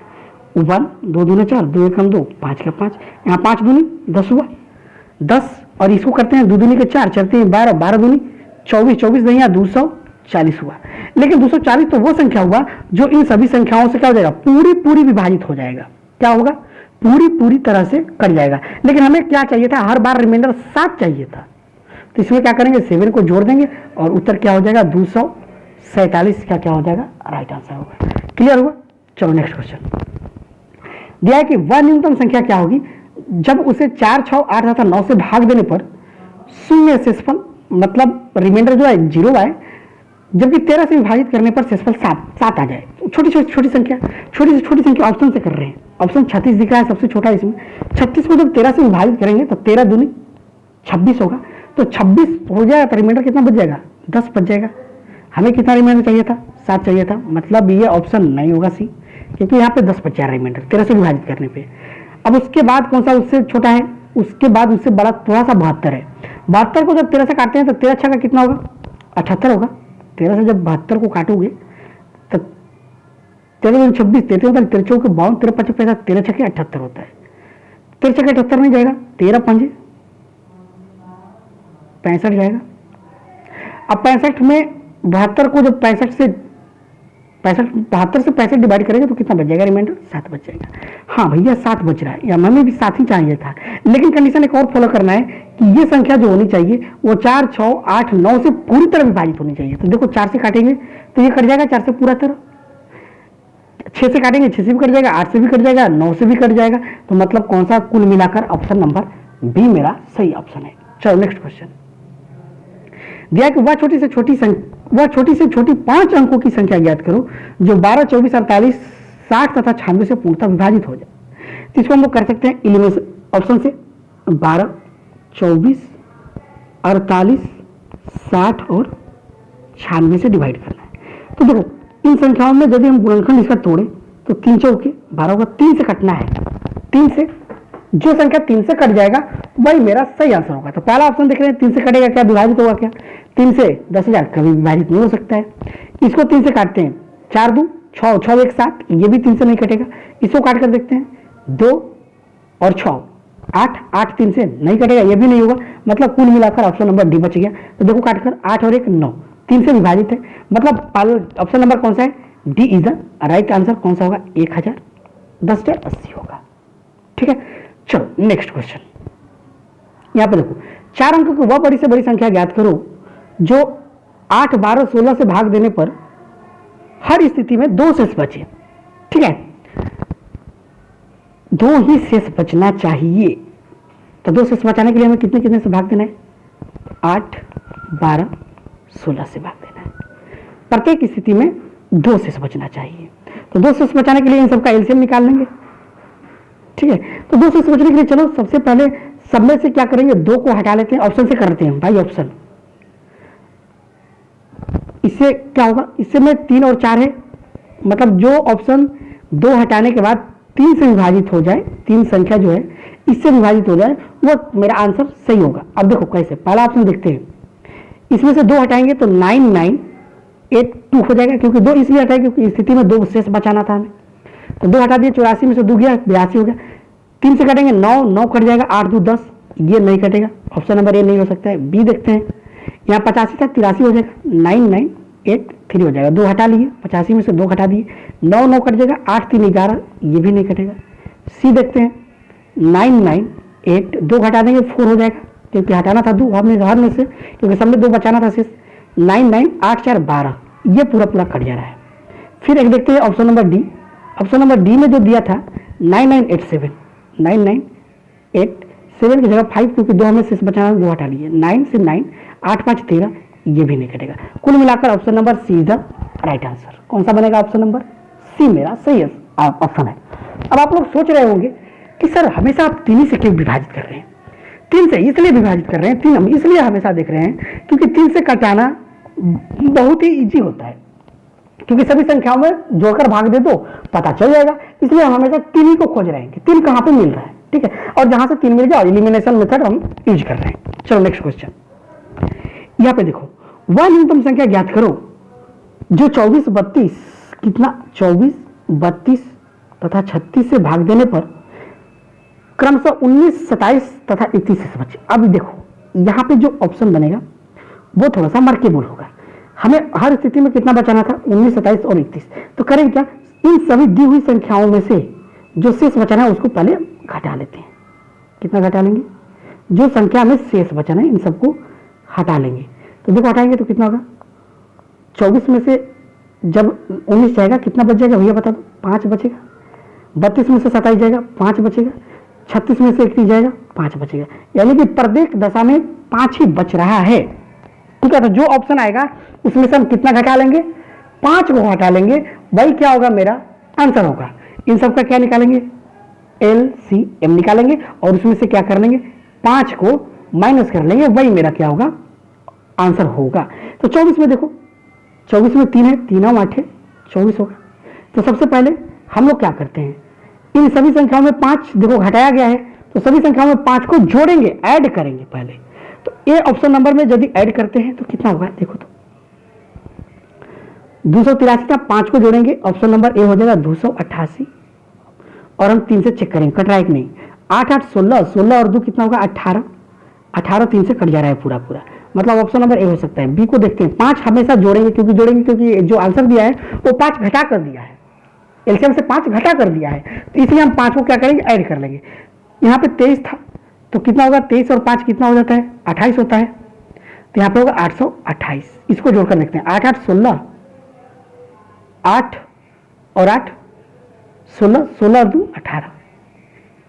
1, 2 दूनी 4, 2 एकम 2, 5 का 5, यहाँ 5 दूनी 10 हुआ, 10 और इसको करते हैं 2 दूनी के 4, चलते हैं 12, 12 दूनी 24, 24 नहीं, यहाँ 240 हुआ। लेकिन 240 तो वो संख्या हुआ जो इन सभी संख्याओं से क्या हो जाएगा, पूरी विभाजित हो जाएगा। क्या होगा, पूरी तरह से कट जाएगा। लेकिन हमें क्या चाहिए था, हर बार रिमाइंडर 7 चाहिए था, तो इसमें क्या करेंगे, 7 को जोड़ देंगे और उत्तर क्या हो जाएगा, 247 का क्या हो जाएगा, राइट आंसर होगा। क्लियर हुआ। चलो नेक्स्ट क्वेश्चन दिया है कि वह न्यूनतम संख्या क्या होगी जब उसे 4, 6, 8 तथा 9 से भाग देने पर शून्य शेषफल, मतलब रिमाइंडर जो है 0 आए, जबकि 13 से विभाजित करने पर शेषफल 7 आ जाए। छोटी से छोटी संख्या ऑप्शन से कर रहे हैं। ऑप्शन 36 दिख रहा है सबसे छोटा, इसमें 36 को जब 13 से विभाजित करेंगे तो 13 दूनी 26 होगा, तो 26 हो जाएगा, तो रिमाइंडर कितना बच जाएगा, 10 बच जाएगा। हमें कितना रिमाइंडर चाहिए था, 7 चाहिए था, मतलब ये ऑप्शन नहीं होगा सी, क्योंकि यहाँ पे 10 बच जा रहा है रिमाइंडर 13 से विभाजित करने पे। अब उसके बाद कौन सा उससे छोटा है, उसके बाद उससे बड़ा थोड़ा सा 72 है। 72 को जब 13 से काटते हैं तो 13 का कितना होगा, 78 होगा। 13 से जब 72 को काटोगे तो 13 26, 13 13 चौके 52, 13 25 पैसा, 13 छक्के 78 होता है। 13 छक्के 78 नहीं जाएगा, 13 पंजे 65 जाएगा। अब 65 में 72 को जब 72 से 65 डिवाइड करेंगे तो कितना बच जाएगा, रिमाइंडर 7 बच जाएगा। हाँ भैया 7 बच रहा है, या हमें भी 7 ही चाहिए था, लेकिन कंडीशन एक और फॉलो करना है कि ये संख्या जो होनी चाहिए वो 4, 6, 8, 9 से पूरी तरह विभाजित होनी चाहिए। तो देखो 4 से काटेंगे तो ये कट जाएगा, 4 से पूरा तरह, 6 से काटेंगे 6 से भी कट जाएगा, 8 से भी कट जाएगा, 9 से भी कट जाएगा। तो मतलब कौन सा, कुल मिलाकर ऑप्शन नंबर बी मेरा सही ऑप्शन है। चलो नेक्स्ट क्वेश्चन दिया कि वह छोटी से छोटी 5 अंकों की संख्या ज्ञात करो जो 12, 24, 48, 60 तथा 96 से पूर्णतः विभाजित हो जाए। तो इसको हम लोग कर सकते हैं एलिमिनेशन ऑप्शन से, 12, 24, 48, 60 और 96 से डिवाइड करना है। तो देखो इन संख्याओं में यदि हम गुणनखंड इसका तोड़े तो 3 चौके 12 होगा, 3 से कटना है, 3 से जो संख्या 3 से कट जाएगा वही मेरा सही आंसर होगा। तो पहला ऑप्शन देख रहे हैं 3 से कटेगा क्या, विभाजित होगा क्या, 3 से 10,000 कभी विभाजित नहीं हो सकता है। इसको 3 से काटते हैं, 4 दूं 6, 6 1 7, ये भी 3 से नहीं कटेगा। इसको काट कर देखते हैं, 2 और 6 8, 8 3 से नहीं कटेगा, ये भी नहीं होगा। मतलब कुल मिलाकर ऑप्शन नंबर डी बच गया। तो देखो काटकर 8 और 1 9, 3 से विभाजित है, मतलब ऑप्शन नंबर कौन सा है, D is the right answer. कौन सा होगा, 1000 10 80 होगा। ठीक है, चलो नेक्स्ट क्वेश्चन। यहां पर देखो 4 अंक की वह बड़ी से बड़ी संख्या ज्ञात करो जो 8 12 16 से भाग देने पर हर स्थिति में 2 शेष बचे। ठीक है, 2 ही शेष बचना चाहिए। तो 2 शेष बचाने के लिए हमें कितने कितने से भाग देना है, 8 12 16 से भाग देना है। प्रत्येक स्थिति में 2 शेष बचना चाहिए। तो 2 शेष बचाने के लिए इन सबका एलसीएम निकाल लेंगे। ठीक है, तो 2 शेष बचने के लिए चलो सबसे पहले सब में से क्या करेंगे, 2 को हटा लेते हैं, ऑप्शन से करते हैं भाई ऑप्शन। इससे क्या होगा, इससे में 3 और 4 है, मतलब जो ऑप्शन 2 हटाने के बाद 3 से विभाजित हो जाए, 3 संख्या जो है इससे विभाजित हो जाए, वो मेरा आंसर सही होगा। अब देखो कैसे, पहला ऑप्शन देखते हैं, इसमें से 2 हटाएंगे तो 9 9 8 2 हो जाएगा, क्योंकि 2 इसलिए हटाए क्योंकि स्थिति में 2 शेष बचाना था हमें। तो 2 हटा दिए, 84 में से 2 गया 82 हो गया। 3 से कटेंगे 9 9 कट जाएगा, 8 2 10, ये नहीं कटेगा, ऑप्शन नंबर ए नहीं हो सकता है। बी देखते हैं, यहाँ 85 था 83 हो जाएगा, 9 9 8 3 हो जाएगा। 2 हटा लिए, 85 में से 2 हटा दिए, 9 9 कट जाएगा, 8 3 11, ये भी नहीं कटेगा। सी देखते हैं, 9 9 8 2 हटा देंगे 4 हो जाएगा, क्योंकि हटाना था 2 हमने हर में से, क्योंकि सब में 2 बचाना था शेष। 9 9 8 4 12, ये पूरा पूरा कट जा रहा है। फिर एक देखते हैं option number D. Option number D में जो दिया था 9987, 9987 की जगह 5, क्योंकि 2 हमें शेष बचाना, 2 हटा लिए। 9 से 9 8 5 13, ये भी नहीं कटेगा। कुल मिलाकर option number C is the right answer. कौन सा बनेगा, ऑप्शन नंबर सी मेरा सही ऑप्शन है। अब आप लोग सोच रहे होंगे कि सर हमेशा आप 3 से क्यों विभाजित कर रहे हैं, 3 से इसलिए विभाजित कर रहे हैं, 3 हम इसलिए हमेशा देख रहे हैं क्योंकि 3 से कटाना बहुत ही इजी होता है, क्योंकि सभी संख्याओं में जोड़कर भाग दे दो पता चल जाएगा। इसलिए हम हमेशा 3 ही को खोज रहे हैं कि 3 कहां पे मिल रहा है। ठीक है, और जहां से 3 मिल गया एलिमिनेशन मेथड हम यूज कर रहे हैं। चलो नेक्स्ट क्वेश्चन, यहां पे देखो, वह न्यूनतम संख्या ज्ञात करो जो 24 32 कितना 24 32 तथा 36 से भाग देने पर क्रमशः 19 27 तथा 31 से बचे। अब देखो यहाँ पे जो ऑप्शन बनेगा वो थोड़ा सा मार्केबल होगा। हमें हर स्थिति में कितना बचाना था, 19 27 और 31। तो करेंगे क्या, इन सभी दी हुई संख्याओं में से जो शेष बचाना है उसको पहले घटा लेते हैं। कितना घटा लेंगे, जो संख्या में शेष बचाना है इन सबको हटा लेंगे। तो देखो हटाएंगे तो कितना होगा, 24 में से जब 19 जाएगा कितना बच जाएगा भैया बता दो, 5 बचेगा। 32 में से 27 जाएगा 5 बचेगा। 36 में से 31 जाएगा 5 बचेगा, यानी कि प्रत्येक दशा में 5 ही बच रहा है। ठीक है, तो जो ऑप्शन आएगा उसमें से हम कितना घटा लेंगे, 5 को हटा लेंगे, वही क्या होगा मेरा आंसर होगा। इन सब का क्या निकालेंगे, LCM निकालेंगे और उसमें से क्या कर लेंगे, 5 को माइनस कर लेंगे, वही मेरा क्या होगा आंसर होगा। तो 24 में देखो, 24 में 3 है, 3 8 है 24 होगा। तो सबसे पहले हम लोग क्या करते हैं, इन सभी संख्याओं में 5 देखो घटाया गया है, तो सभी संख्याओं में 5 को जोड़ेंगे, ऐड करेंगे पहले। तो ए ऑप्शन नंबर में यदि ऐड करते हैं तो कितना होगा, देखो तो 283 था, 5 को जोड़ेंगे, ऑप्शन नंबर ए हो जाएगा 288। और हम 3 से चेक करेंगे कट रहा है कि नहीं। 8 8 16, 16 और 2 कितना होगा 18, 18 3 से कट जा रहा है पूरा पूरा, मतलब ऑप्शन नंबर ए हो सकता है। बी को देखते हैं, 5 हमेशा जोड़ेंगे, क्योंकि जो आंसर दिया है वो 5 घटा कर दिया है, एलसीएम से 5 घटा कर दिया है, तो इसलिए हम 5 को क्या करेंगे, ऐड कर लेंगे। यहाँ पे 23 था तो कितना होगा, 23 और 5 कितना हो जाता है 28 होता है, तो यहाँ पे होगा 828। इसको जोड़कर देखते हैं, 8 8 16, 8 और 8 16, 16 और 2 18,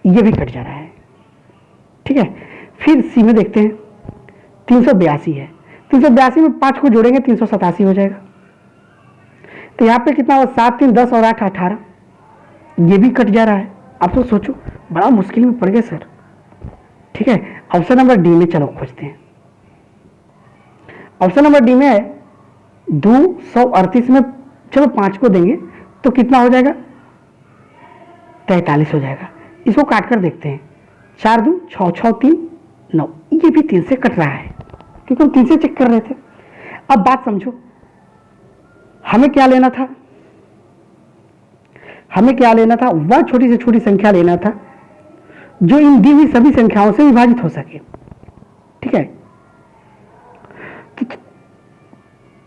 ये भी कट जा रहा है। ठीक है, फिर सी में देखते हैं, 382 है, 382 में 5 को जोड़ेंगे 387 हो जाएगा। तो यहाँ पे कितना होगा, 7 3 10 और 8 18, ये भी कट जा रहा है। आप तो सोचो बड़ा मुश्किल में पड़ गए सर। ठीक है, ऑप्शन नंबर डी में चलो खोजते हैं। ऑप्शन नंबर डी में 238 में चलो 5 को देंगे तो कितना हो जाएगा, 43 हो जाएगा। इसको काट कर देखते हैं, 4 दूं 6, 6 3 9, ये भी 3 से कट रहा है क्योंकि हम 3 से चेक कर रहे थे। अब बात समझो, हमें क्या लेना था, हमें क्या लेना था, वह छोटी से छोटी संख्या लेना था जो इन दी हुई सभी संख्याओं से विभाजित हो सके। ठीक है, तो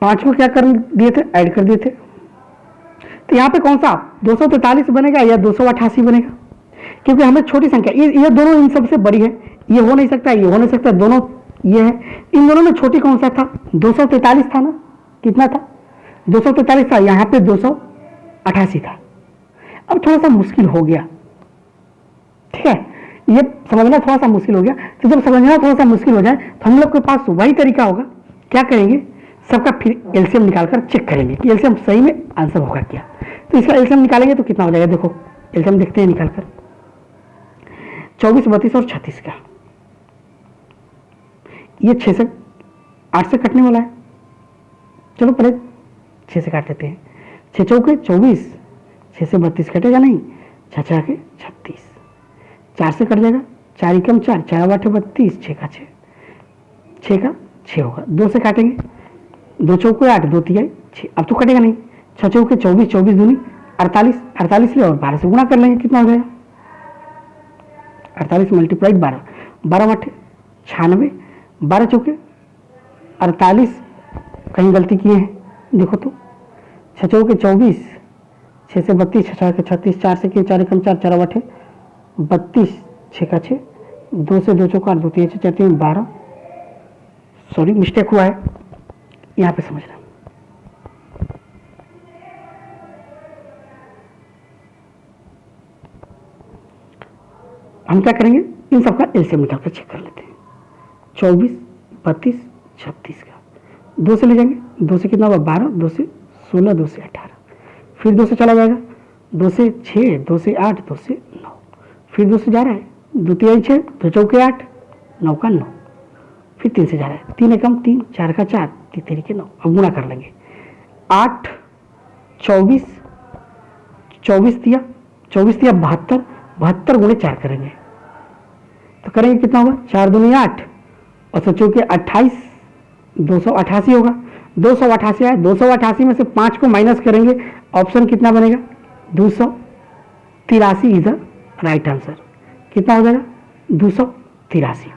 5 को क्या कर दिए थे, ऐड कर दिए थे। तो यहां पे कौन सा 243 बनेगा या 288 बनेगा, क्योंकि हमें छोटी संख्या, ये दोनों इन सबसे बड़ी है, ये हो नहीं सकता, ये हो नहीं सकता, दोनों ये है। इन दोनों में छोटी कौन सा था, 243 था ना, कितना था 243 था, यहां पे 288 था। अब थोड़ा सा मुश्किल हो गया, ठीक है, ये समझना थोड़ा सा मुश्किल हो गया। तो जब समझना थोड़ा सा मुश्किल हो जाए तो हम लोग के पास वही तरीका होगा, क्या करेंगे, सबका फिर एलसीएम निकालकर चेक करेंगे कि एलसीएम सही में आंसर होगा क्या। तो इसका एलसीएम निकालेंगे तो कितना हो जाएगा, देखो एलसीएम देखते हैं निकालकर, 24, 32 और 36 का, ये 6 से 8 से कटने वाला है। चलो पहले 6 से काट लेते हैं, 6 चौके 24, 6 से 32 कटेगा नहीं, 6 6 के 36, 4 से कट जाएगा, 4 एकम 4, 4 8 32, 6 का 6, 6 का 6 होगा। 2 से काटेंगे, 2 चौके 8, 2 तिहाई 6, अब तो कटेगा नहीं, 6 चौके 24, 24 दूनी 48, 48 ले और 12 से गुणा कर लेंगे, कितना हो जाएगा 48 मल्टीप्लाइड 12, 12 8 96, 12 चौके 48, कहीं गलती किए हैं देखो तो, 6 चौके 24, 6 से 32, 6 के 36, 4 से किए 4 एकम 4, 4 8 32, 6 का 6, 2 से 2 चौका 2 3 4 3 12, सॉरी मिस्टेक हुआ है, यहाँ पे समझना। हम क्या करेंगे, इन सबका एलसीएम निकाल कर चेक कर लेते हैं। 24, 32, 36 का 2 से ले जाएंगे, 2 से कितना होगा 12, 2 से 16, 2 से 18, फिर 2 से चला जाएगा, 2 से 6, 2 से 8, 2 से 9, फिर 2 से जा रहा है, 2 तिहाई 6, 2 चौके 8, 9 का 9, फिर 3 से जा रहा है, 3 एकम 3, 4 का 4, 3 3 के 9, अब गुणा कर लेंगे, 8 24, 24 तिया 72, 72 गुणे 4 करेंगे तो करेंगे कितना होगा, 4 दूनी 8 और 7 चौके 28, 288 होगा। 288 आए, 288 में से 5 को माइनस करेंगे, ऑप्शन कितना बनेगा 283 इज द राइट आंसर। कितना हो जाएगा 283,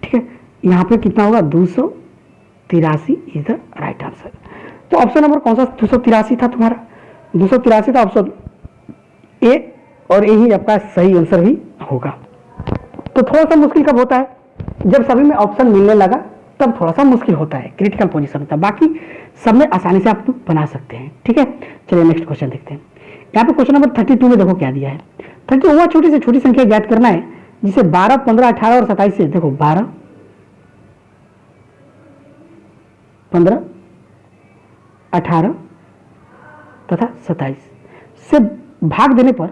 ठीक है, यहाँ पे कितना होगा 283 इज द राइट आंसर। तो ऑप्शन नंबर कौन सा 283 था तुम्हारा, 283 था ऑप्शन ए, और ए ही आपका सही आंसर भी होगा। तो थोड़ा सा मुश्किल कब होता है, जब सभी में ऑप्शन मिलने लगा तब थोड़ा सा मुश्किल होता है, क्रिटिकल पोजीशन होता है, बाकी सब में आसानी से आप बना सकते हैं। ठीक है, चलिए नेक्स्ट क्वेश्चन देखते हैं। यहाँ पे क्वेश्चन नंबर 32 में देखो क्या दिया है। 32 वह छोटी से छोटी संख्या ज्ञात करना है जिसे 12, 15, 18 और 27 से, देखो 12, 15, 18 तथा 27 से भाग देने पर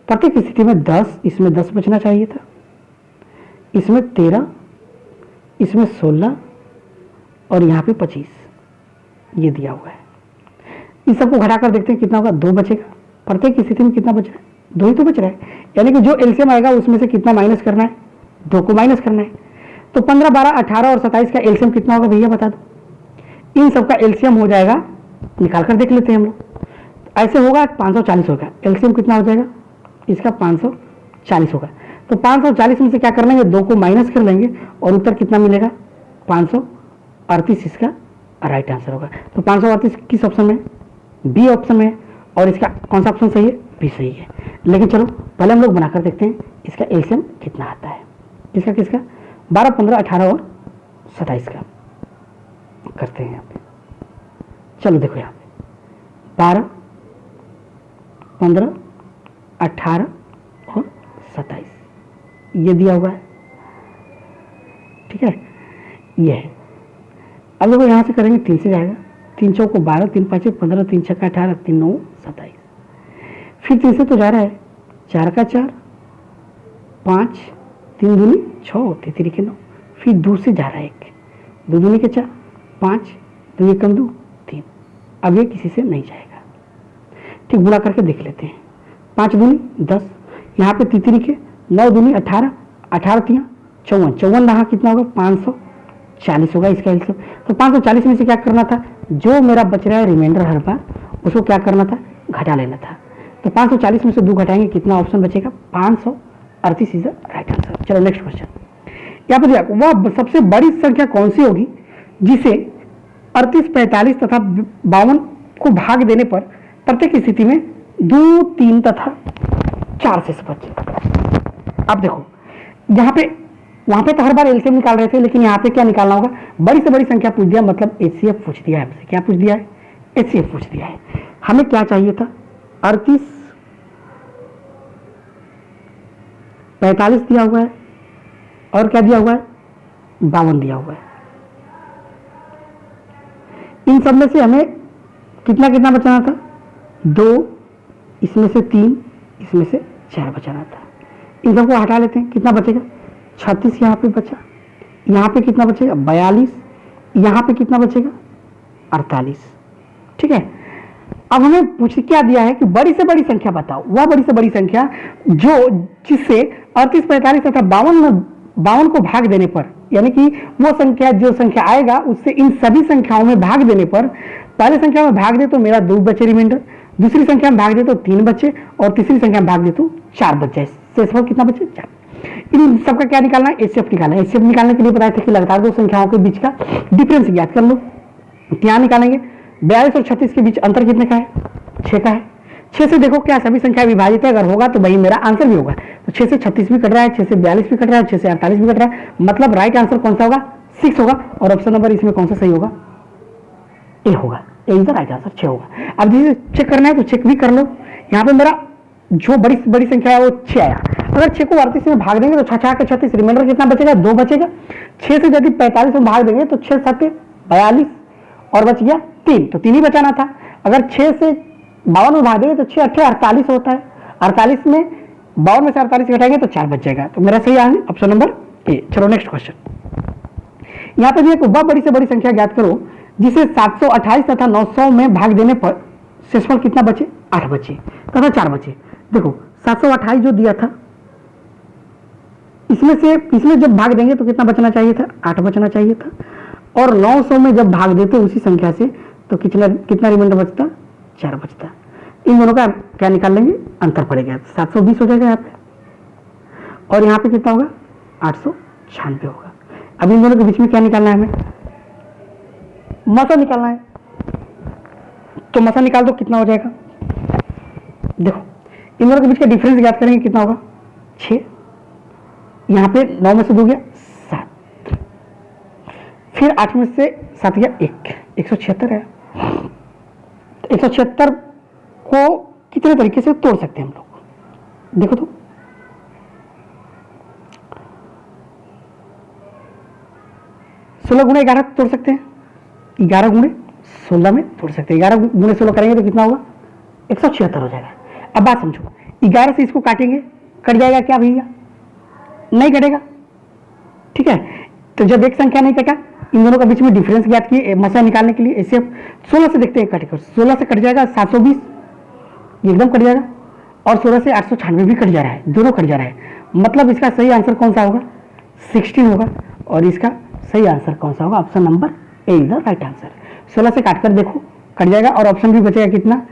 प्रत्येक स्थिति में 10, इसमें 10 बचना चाहिए था, इसमें 13, इसमें 16 और यहाँ पे 25 ये दिया हुआ है। इन सबको घटाकर देखते हैं कितना होगा, 2 बचेगा। प्रत्येक स्थिति में कितना बच रहा है, 2 ही तो बच रहा है, यानी कि जो एलसीएम आएगा उसमें से कितना माइनस करना है, 2 को माइनस करना है। तो 15, 12, 18 और 27 का एलसीएम कितना होगा भैया बता दो। इन सबका एलसीएम हो जाएगा, निकाल कर देख लेते हैं हम लोग। ऐसे होगा 540 होगा, एलसीएम कितना हो जाएगा इसका 540 होगा। तो 540 में से क्या कर लेंगे, 2 को माइनस कर लेंगे और उत्तर कितना मिलेगा 538 इसका राइट आंसर होगा। तो 538 किस ऑप्शन में, बी ऑप्शन में, और इसका कौन सा ऑप्शन सही है, बी सही है। लेकिन चलो पहले हम लोग बनाकर देखते हैं इसका एलसीएम कितना आता है। किसका किसका 12, 15, 18 और 27 का करते हैं यहाँ पे। चलो देखो यहाँ पे 12, 15, 18 और 27 ये दिया हुआ है, ठीक है, ये है। अब देखो यहाँ से करेंगे 3 से जाएगा, 3 चौको 12, 3 5 15, 3 6 18, 3 9 27, फिर 3 से तो जा रहा है, 4 का 4, 5, 3 दूनी 6, 3 के 9, फिर 2 से जा रहा है 1, 2 दूनी के 4, 5, 2 एकम 2, 3, अब ये किसी से नहीं जाएगा। ठीक, गुणा करके देख लेते हैं। 5 दूनी 10, यहाँ पे तीन के 9 दूनी 18, 18 तियाँ 54, 54 रहा कितना होगा 540 होगा इसका एलसीएम। तो 540 में से क्या करना था, जो मेरा बच रहा है रिमाइंडर हर बार उसको क्या करना था, घटा लेना था। तो 540 में से 2 घटाएंगे, कितना ऑप्शन बचेगा 538 इज द राइट आंसर। चलो नेक्स्ट क्वेश्चन। यहाँ पर देखो वह सबसे बड़ी संख्या कौन सी होगी जिसे 38, 45 तथा 52 को भाग देने पर प्रत्येक स्थिति में 2, 3 तथा 4 से बचे। अब देखो यहाँ पे वहां पे तो हर बार एलसीएम निकाल रहे थे, लेकिन यहाँ पे क्या निकालना होगा, बड़ी से बड़ी संख्या पूछ दिया, मतलब एचसीएफ पूछ दिया है हमसे। क्या पूछ दिया है, एचसीएफ पूछ दिया है। हमें क्या चाहिए था, 38, 45 दिया हुआ है और क्या दिया हुआ है 52 दिया हुआ है। इन सब में से हमें कितना कितना बचाना था, 2, इसमें से 3, इसमें से 4 बचाना था। इन सबको हटा लेते हैं, कितना बचेगा 36 यहाँ पे बचा, यहाँ पे कितना बचेगा 42, यहाँ पे कितना बचेगा 48। ठीक है, अब हमें पूछ क्या दिया है कि बड़ी से बड़ी संख्या बताओ, वह बड़ी से बड़ी संख्या जो जिससे 38, 45 तथा 52 को भाग देने पर, यानी कि वो संख्या जो संख्या आएगा उससे इन सभी संख्याओं में भाग देने पर, पहले संख्या में भाग दे तो मेरा 2 बचे रिमाइंडर, दूसरी संख्या में भाग दे तो 3 बचे और तीसरी संख्या में भाग दे तो 4 बच जाए। शेषफल कितना बचे 4। इन सबका क्या निकालना है, एचसीएफ निकालना है। एचसीएफ निकालने के लिए बताया था कि लगातार 2 संख्याओं के बीच का डिफरेंस ज्ञात कर लो। क्या निकालेंगे, 42 और 36 के बीच अंतर कितने का है 6 का है। 6 से देखो क्या सभी संख्या विभाजित है, अगर होगा तो वही मेरा आंसर भी होगा। तो 6 से 36 भी कट रहा है, 6 से 42 भी कट रहा है, 6 से 48 भी कट रहा है, मतलब राइट आंसर कौन सा होगा 6 होगा। और ऑप्शन नंबर इसमें कौन सा सही होगा, ए होगा, ए इज द राइट आंसर 6 होगा। अब जिसे चेक करना है तो चेक भी कर लो। यहाँ पे मेरा जो बड़ी संख्या है वो 6 आया, अगर 6 को 38 में भाग देंगे तो 6 के 36, रिमाइंडर कितना बचेगा 2 बचेगा। 6 से यदि 45 में भाग देंगे तो 6 7 42 और बच गया 3, तो 3 ही बचाना था। अगर 6 से 52 में भाग देंगे तो 6 8 48 होता है, 48 में 52 में से 48 घटाएंगे तो 4 बच जाएगा। तो मेरा सही आंसर ऑप्शन नंबर ए। चलो नेक्स्ट क्वेश्चन। यहाँ पे भी एक बड़ी से बड़ी संख्या ज्ञात करो जिसे 728 तथा 900 में भाग देने पर शेषफल कितना बचे 8 बचे तथा 4 बचे। देखो 728 जो दिया था इसमें जब भाग देंगे तो कितना बचना चाहिए था 8 बचना चाहिए था, और 900 में जब भाग देते उसी संख्या से तो कितना रिमाइंडर बचता 4 बचता। इन दोनों का क्या निकाल लेंगे, अंतर पड़ेगा, 720 हो जाएगा यहाँ पे, और यहाँ पे कितना होगा 896 होगा। अब इन दोनों के बीच में क्या निकालना है, हमें मसा निकालना है। तो मसा निकाल दो, कितना हो जाएगा, देखो इन दोनों के बीच का डिफरेंस ज्ञात करेंगे, कितना होगा 6, यहाँ पे 9 में से 2 गया 7, फिर 8 में से 7 गया 1, 176 है। 176 को कितने तरीके से तोड़ सकते हैं हम लोग, देखो तो 16 गुणे 11 तोड़ सकते हैं, 11 गुणे 16 में तोड़ सकते हैं। 11 गुणे 16 करेंगे तो कितना होगा 176 हो जाएगा। अब बात समझो, 11 से इसको काटेंगे, कट जाएगा क्या भैया, नहीं कटेगा। ठीक है, तो जब एक संख्या नहीं कटा, इन दोनों का बीच में डिफरेंस ज्ञात किए मसा निकालने के लिए। ऐसे 16 से देखते हैं कटेगा, 16 से कट जाएगा 720, एकदम कट जाएगा, और 16 से 896 भी कट जा रहा है, दोनों कट जा रहा है। मतलब इसका सही आंसर कौन सा होगा 16 होगा, और इसका सही आंसर कौन सा होगा, option number A is the right answer. 16 से काटकर देखो कट जाएगा, और ऑप्शन भी बचेगा कितना,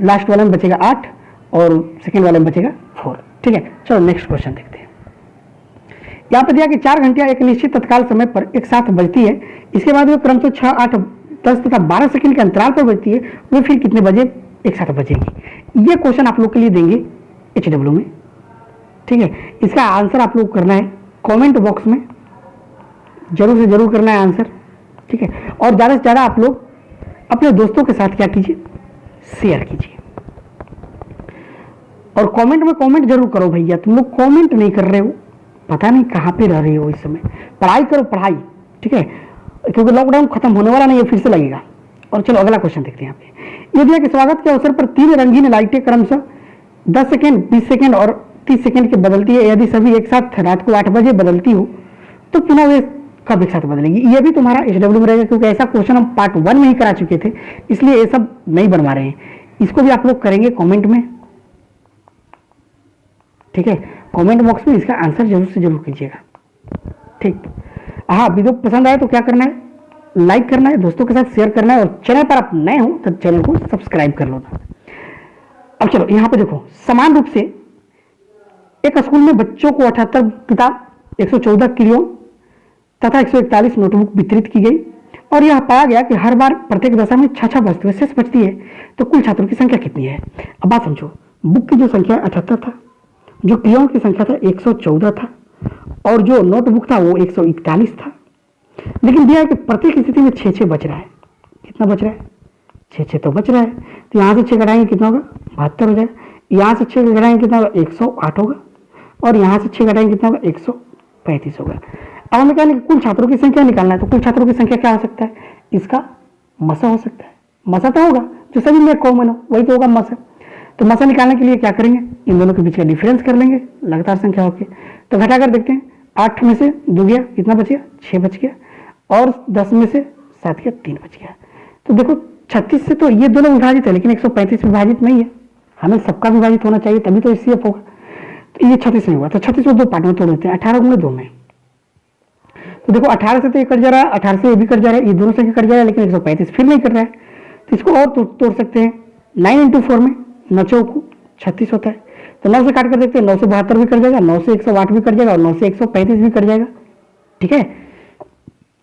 लास्ट वाले में बचेगा 8 और सेकेंड वाले में बचेगा 4। ठीक है, चलो नेक्स्ट क्वेश्चन देखते हैं। यहाँ पर दिया कि 4 घंटियां एक निश्चित तत्काल समय पर एक साथ बजती है, इसके बाद वो क्रमशः 6, 8, 10 तथा 12 सेकंड के अंतराल पर बजती है, वो फिर कितने बजे एक साथ बजेगी। ये क्वेश्चन आप लोग के लिए देंगे HW में। ठीक है, इसका आंसर आप लोग करना है कमेंट बॉक्स में, जरूर से जरूर करना है आंसर। ठीक है, और ज़्यादा से ज़्यादा आप लोग अपने दोस्तों के साथ क्या कीजिए, शेयर कीजिए, और कमेंट में कमेंट जरूर करो भैया। तुम लोग कमेंट नहीं कर रहे हो, पता नहीं कहाँ पे रह रहे हो इस समय। पढ़ाई करो पढ़ाई, ठीक है, क्योंकि लॉकडाउन खत्म होने वाला नहीं है, फिर से लगेगा। और चलो अगला क्वेश्चन देखते हैं। यहाँ पे ये दिया कि स्वागत के अवसर पर 3 रंगीन लाइटें क्रमशः 10 सेकेंड, 20 सेकेंड और 30 सेकेंड की बदलती है। यदि सभी एक साथ रात को 8 बजे बदलती हो तो पुनः वे कब एक साथ बदलेंगी। ये भी तुम्हारा HW में रहेगा, क्योंकि ऐसा क्वेश्चन हम पार्ट 1 में ही करा चुके थे, इसलिए ये सब नहीं बनवा रहे हैं। इसको भी आप लोग करेंगे कमेंट में, ठीक है। कमेंट बॉक्स में इसका आंसर जरूर से जरूर कीजिएगा, ठीक। हाँ, वीडियो पसंद आए तो क्या करना है, लाइक करना है, दोस्तों के साथ शेयर करना है, और चैनल पर आप नए हो तो चैनल को सब्सक्राइब कर लो। अब चलो यहाँ पे देखो, समान रूप से एक स्कूल में बच्चों को 78 किताब, 114 क्रेयॉन तथा 141 नोटबुक वितरित की गई, और यह पाया गया कि हर बार प्रत्येक दशा में 6 वस्तुएं शेष बचती है, तो कुल छात्रों की संख्या कितनी है। अब बात समझो, बुक की जो संख्या 78 था, जो क्रेयॉन की संख्या था 114 था, और जो नोटबुक था वो 141 था, लेकिन दिया है कि प्रत्येक स्थिति में 6 बच रहा है। कितना बच रहा है, 6 तो बच रहा है। तो यहाँ से 6 घटाएंगे कितना होगा, 72 हो जाएगा। यहाँ से 6 घटाएंगे कितना होगा, 108 होगा, और यहाँ से 6 घटाएंगे कितना होगा, 135 होगा। अब हमें क्या कुल छात्रों की संख्या निकालना है, तो कुल छात्रों की संख्या क्या हो सकता है, इसका मसा हो सकता है। मसा तो होगा जो सभी में कॉमन हो, वही तो होगा मसा। तो मसा निकालने के लिए क्या करेंगे, इन दोनों के बीच का डिफरेंस कर लेंगे लगातार संख्या होके। तो घटा कर देखते हैं, 8 में से 2 गया, कितना बच गया, 6 बच गया, और 10 में से 7 गया, 3 बच गया। तो देखो 36 से तो ये दोनों विभाजित है, लेकिन 135 विभाजित नहीं है, हमें सबका विभाजित होना चाहिए, तभी तो HCF होगा। तो ये 36 नहीं हुआ, तो 36 को 2 पार्ट में तोड़ देते हैं, 18 गुणे 2 में। तो देखो 18 से तो ये कट जा रहा है, 18 से ये भी कट जा रहा है, ये दोनों संख्या कट जा रहा है, लेकिन 135 फिर नहीं कट रहा है। तो इसको और तोड़ सकते हैं, 9 × 4 में 9 चौको 36 होता है। तो 9 से काट कर देखते हैं, 9 से 72 भी कट जाएगा, 9 से 108 भी कट जाएगा, और 9 से 135 भी कट जाएगा, ठीक है।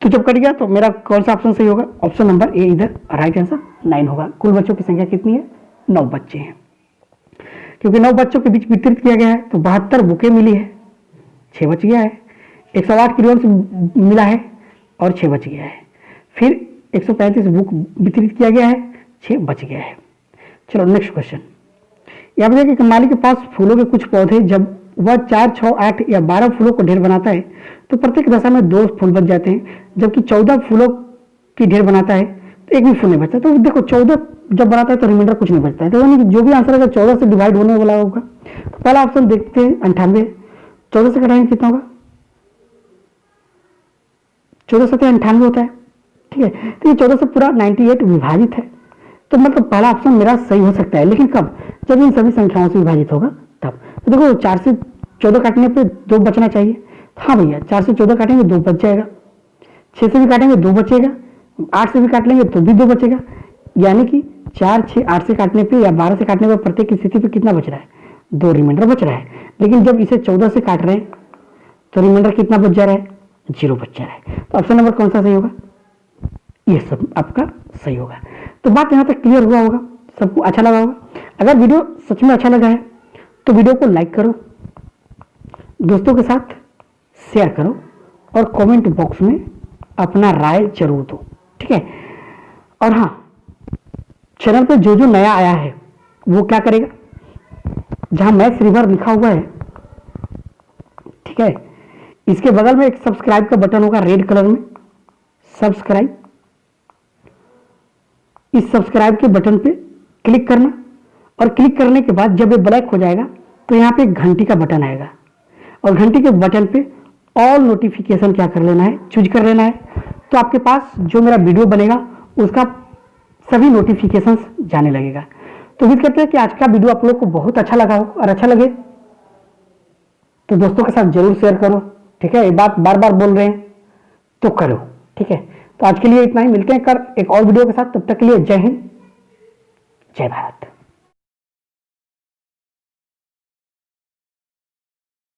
तो जब कट गया तो मेरा कौन सा ऑप्शन सही होगा, ऑप्शन नंबर ए इधर राइट आंसर 9 होगा। कुल बच्चों की संख्या कितनी है, 9 बच्चे हैं, क्योंकि 9 बच्चों के बीच वितरित किया गया है, तो 72 बुकें मिली है, 6 बच गया है। 108 क्रेयॉन्स मिला है और 6 बच गया है। फिर 135 बुक वितरित किया गया है, 6 बच गया है। चलो नेक्स्ट क्वेश्चन। यहाँ पर देखिए कि माली के पास फूलों के कुछ पौधे, जब वह 4, 6, 8 या 12 फूलों को ढेर बनाता है तो प्रत्येक दशा में 2 फूल बच जाते हैं, जबकि 14 फूलों की ढेर बनाता है तो एक भी फूल नहीं बचता। तो देखो 14 जब बनाता है तो रिमाइंडर कुछ नहीं बचता है, तो यानी जो भी आंसर है 14 से डिवाइड होने वाला होगा। तो पहला ऑप्शन देखते हैं 98, 14 से घटाएंगे कितना होगा, 14 से 98 होता है, ठीक है। तो ये 14 से पूरा 98 विभाजित है, तो मतलब पहला ऑप्शन मेरा सही हो सकता है, लेकिन कब, जब इन सभी संख्याओं से विभाजित होगा तब। तो देखो 4 से 14 काटने पे 2 बचना चाहिए, हाँ भैया 4 से 14 काटेंगे 2 बच जाएगा, 6 से भी काटेंगे 2 बचेगा, 8 से भी काट लेंगे तो भी 2 बचेगा, यानी कि 4, 6, 8 से काटने पे या 12 से काटने पे प्रत्येक स्थिति पे कितना बच रहा है, 2 रिमाइंडर बच रहा है। लेकिन जब इसे 14 से काट रहे हैं तो रिमाइंडर कितना बच जा रहा है, 0 बच जा रहा है। तो ऑप्शन नंबर कौन सा सही होगा, ये सब आपका सही होगा। तो बात यहाँ तक क्लियर हुआ होगा, सबको अच्छा लगा होगा। अगर वीडियो सच में अच्छा लगा है तो वीडियो को लाइक करो, दोस्तों के साथ शेयर करो, और कमेंट बॉक्स में अपना राय जरूर दो, ठीक है। और हाँ, चैनल पे जो जो नया आया है वो क्या करेगा, जहां मैथ्स रिवर लिखा हुआ है, ठीक है, इसके बगल में एक सब्सक्राइब का बटन होगा रेड कलर में, सब्सक्राइब, इस सब्सक्राइब के बटन पे क्लिक करना, और क्लिक करने के बाद जब ये ब्लैक हो जाएगा तो यहाँ पे एक घंटी का बटन आएगा, और घंटी के बटन पे ऑल नोटिफिकेशन क्या कर लेना है, चूज कर लेना है। तो आपके पास जो मेरा वीडियो बनेगा उसका सभी नोटिफिकेशंस जाने लगेगा। तो उम्मीद करते हैं कि आज का वीडियो आप लोग को बहुत अच्छा लगा हो, और अच्छा लगे तो दोस्तों के साथ जरूर शेयर करो, ठीक है। ये बात बार बार बोल रहे हैं तो करो, ठीक है। तो आज के लिए इतना ही, मिलते हैं कर एक और वीडियो के साथ, तब तक के लिए जय हिंद, जय भारत।